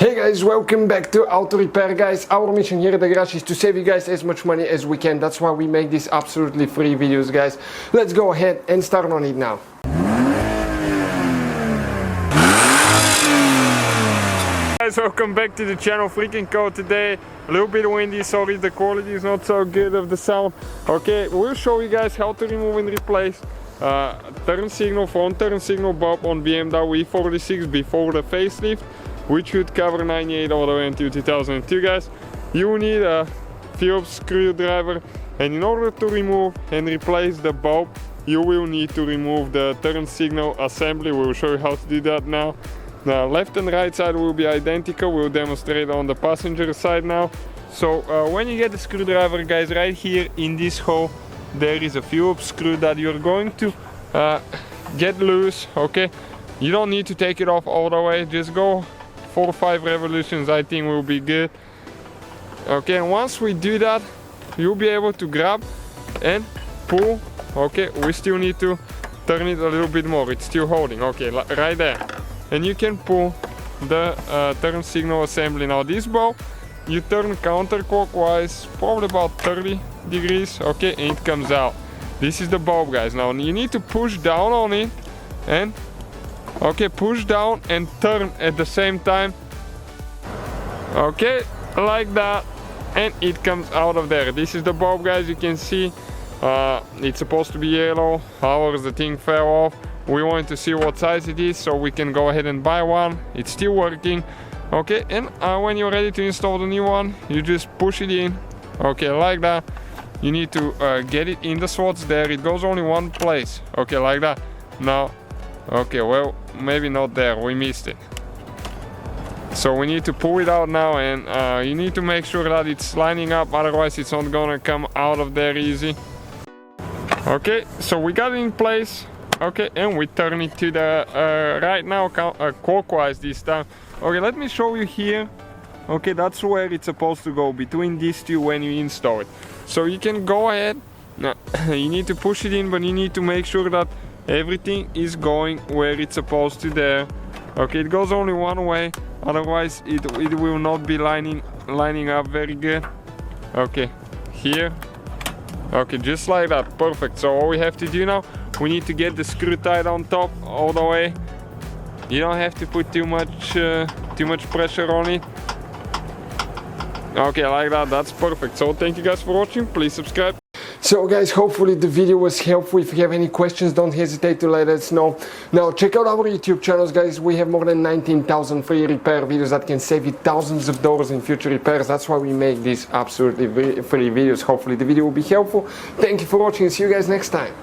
Hey guys, welcome back to Auto Repair, guys. Our mission here at the garage is to save you guys as much money as we can. That's why we make these absolutely free videos, guys. Let's go ahead and start on it now. Guys, welcome back to the channel. Freaking cold today, a little bit windy, sorry the quality is not so good of the sound. Okay, we'll show you guys how to remove and replace turn signal, front turn signal bulb on BMW E46 before the facelift, which would cover 98 all the way until 2002, guys. You will need a Phillips screwdriver, and in order to remove and replace the bulb, you will need to remove the turn signal assembly. We'll show you how to do that now. The left and right side will be identical. We'll demonstrate on the passenger side now. So when you get the screwdriver, guys, right here in this hole there is a Phillips screw that you're going to get loose. Okay, you don't need to take it off all the way, just go 4 or 5 revolutions, I think will be good. Okay, and once we do that, you'll be able to grab and pull. Okay, we still need to turn it a little bit more, it's still holding. Okay, right there, and you can pull the turn signal assembly. Now this bulb, you turn counterclockwise, probably about 30 degrees, okay, and it comes out. This is the bulb, guys. Now you need to push down on it and okay, push down and turn at the same time. Okay, like that, and it comes out of there. This is the bulb, guys. You can see it's supposed to be yellow. However, the thing fell off. We want to see what size it is so we can go ahead and buy one. It's still working. Okay, and when you're ready to install the new one, you just push it in. Okay, like that. You need to get it in the slots there. It goes only one place. Okay, like that. Now, okay, well, maybe not there, we missed it. So we need to pull it out now, and you need to make sure that it's lining up, otherwise it's not gonna come out of there easy. Okay, so we got it in place. Okay, and we turn it to the right now clockwise this time. Okay, let me show you here. Okay, that's where it's supposed to go, between these two when you install it. So you can go ahead. Now, you need to push it in, but you need to make sure that everything is going where it's supposed to there. Okay, it goes only one way, otherwise it will not be lining up very good. Okay, here. Okay, just like that, perfect. So all we have to do now, we need to get the screw tied on top all the way. You don't have to put too much pressure on it. Okay, like that, that's perfect. So thank you guys for watching, please subscribe. So guys, hopefully the video was helpful. If you have any questions, don't hesitate to let us know. Now check out our YouTube channels, guys. We have more than 19,000 free repair videos that can save you thousands of dollars in future repairs. That's why we make these absolutely free videos. Hopefully the video will be helpful. Thank you for watching, see you guys next time.